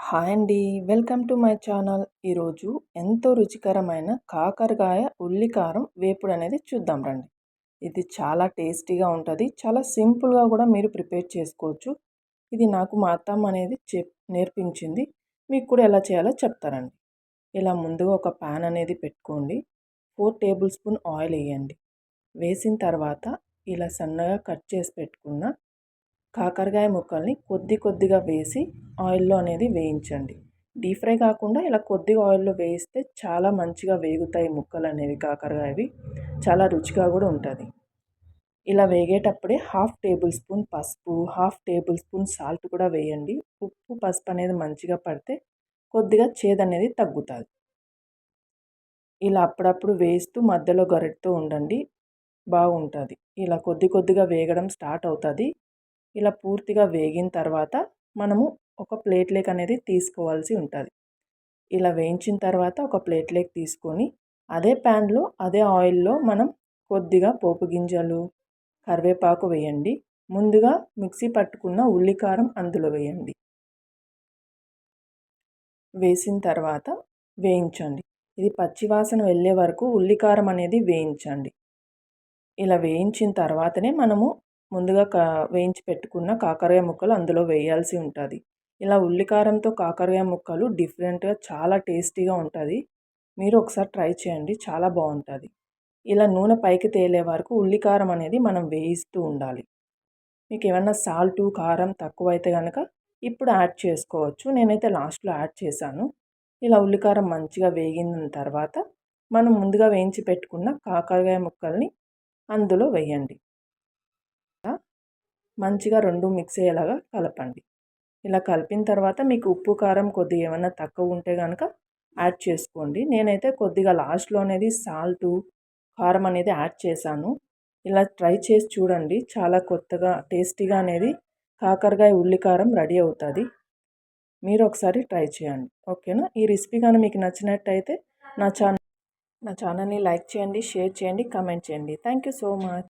Hi అండి, welcome to my channel. ఈరోజు ఎంతో రుచికరమైన కాకరకాయ ఉల్లి కారం వేపుడు అనేది చూద్దాం రండి. ఇది చాలా టేస్టీగా ఉంటుంది. చాలా సింపుల్గా కూడా మీరు ప్రిపేర్ చేసుకోవచ్చు. ఇది నాకు మా అత్తమ్మ అనేది నేర్పించింది. మీకు కూడా ఎలా చేయాలో చెప్తారండి. ఇలా ముందుగా ఒక పాన్ అనేది పెట్టుకోండి. 4 టేబుల్ స్పూన్ ఆయిల్ వేయండి. వేసిన తర్వాత ఇలా సన్నగా కట్ చేసి పెట్టుకున్న కాకరకాయ ముక్కల్ని కొద్దిగా వేసి ఆయిల్లో అనేది వేయించండి. డీప్ ఫ్రై కాకుండా ఇలా కొద్దిగా ఆయిల్లో వేయిస్తే చాలా మంచిగా వేగుతాయి ముక్కలు అనేవి. కాకరకాయవి చాలా రుచిగా కూడా ఉంటుంది. ఇలా వేగేటప్పుడే 1/2 టేబుల్ స్పూన్ పసుపు, 1/2 టేబుల్ స్పూన్ సాల్ట్ కూడా వేయండి. ఉప్పు పసుపు అనేది మంచిగా పడితే కొద్దిగా చేదు అనేది తగ్గుతుంది. ఇలా అప్పుడప్పుడు వేస్తూ మధ్యలో గరిటెతో ఉండండి, బాగుంటుంది. ఇలా కొద్దిగా వేగడం స్టార్ట్ అవుతుంది. ఇలా పూర్తిగా వేగిన తర్వాత మనము ఒక ప్లేట్లోకి అనేది తీసుకోవాల్సి ఉంటుంది. ఇలా వేయించిన తర్వాత ఒక ప్లేట్లోకి తీసుకొని అదే ప్యాన్లో అదే ఆయిల్లో మనం కొద్దిగా పోపు గింజలు, కరివేపాకు వేయండి. ముందుగా మిక్సీ పట్టుకున్న ఉల్లికారం అందులో వేయండి. వేసిన తర్వాత వేయించండి. ఇది పచ్చివాసన వెళ్ళే వరకు ఉల్లికారం అనేది వేయించండి. ఇలా వేయించిన తర్వాతనే మనము ముందుగా వేయించి పెట్టుకున్న కాకరకాయ ముక్కలు అందులో వేయాల్సి ఉంటుంది. ఇలా ఉల్లికారంతో కాకరకాయ ముక్కలు డిఫరెంట్గా చాలా టేస్టీగా ఉంటుంది. మీరు ఒకసారి ట్రై చేయండి, చాలా బాగుంటుంది. ఇలా నూనె పైకి తేలే వరకు ఉల్లికారం అనేది మనం వేయిస్తూ ఉండాలి. మీకు ఏమన్నా సాల్టు కారం తక్కువ అయితే కనుక ఇప్పుడు యాడ్ చేసుకోవచ్చు. నేనైతే లాస్ట్లో యాడ్ చేశాను. ఇలా ఉల్లికారం మంచిగా వేగిన తర్వాత మనం ముందుగా వేయించి పెట్టుకున్న కాకరకాయ ముక్కల్ని అందులో వేయండి. మంచిగా రెండు మిక్స్ అయ్యేలాగా కలపండి. ఇలా కలిపిన తర్వాత మీకు ఉప్పు కారం కొద్దిగా ఏమన్నా తక్కువ ఉంటే కనుక యాడ్ చేసుకోండి. నేనైతే కొద్దిగా లాస్ట్లో అనేది సాల్టు కారం అనేది యాడ్ చేశాను. ఇలా ట్రై చేసి చూడండి, చాలా కొత్తగా టేస్టీగా అనేది కాకరకాయ ఉల్లికారం రెడీ అవుతుంది. మీరు ఒకసారి ట్రై చేయండి, ఓకేనా? ఈ రెసిపీ కానీ మీకు నచ్చినట్టయితే నా ఛానల్ని లైక్ చేయండి, షేర్ చేయండి, కామెంట్ చేయండి. Thank you so much.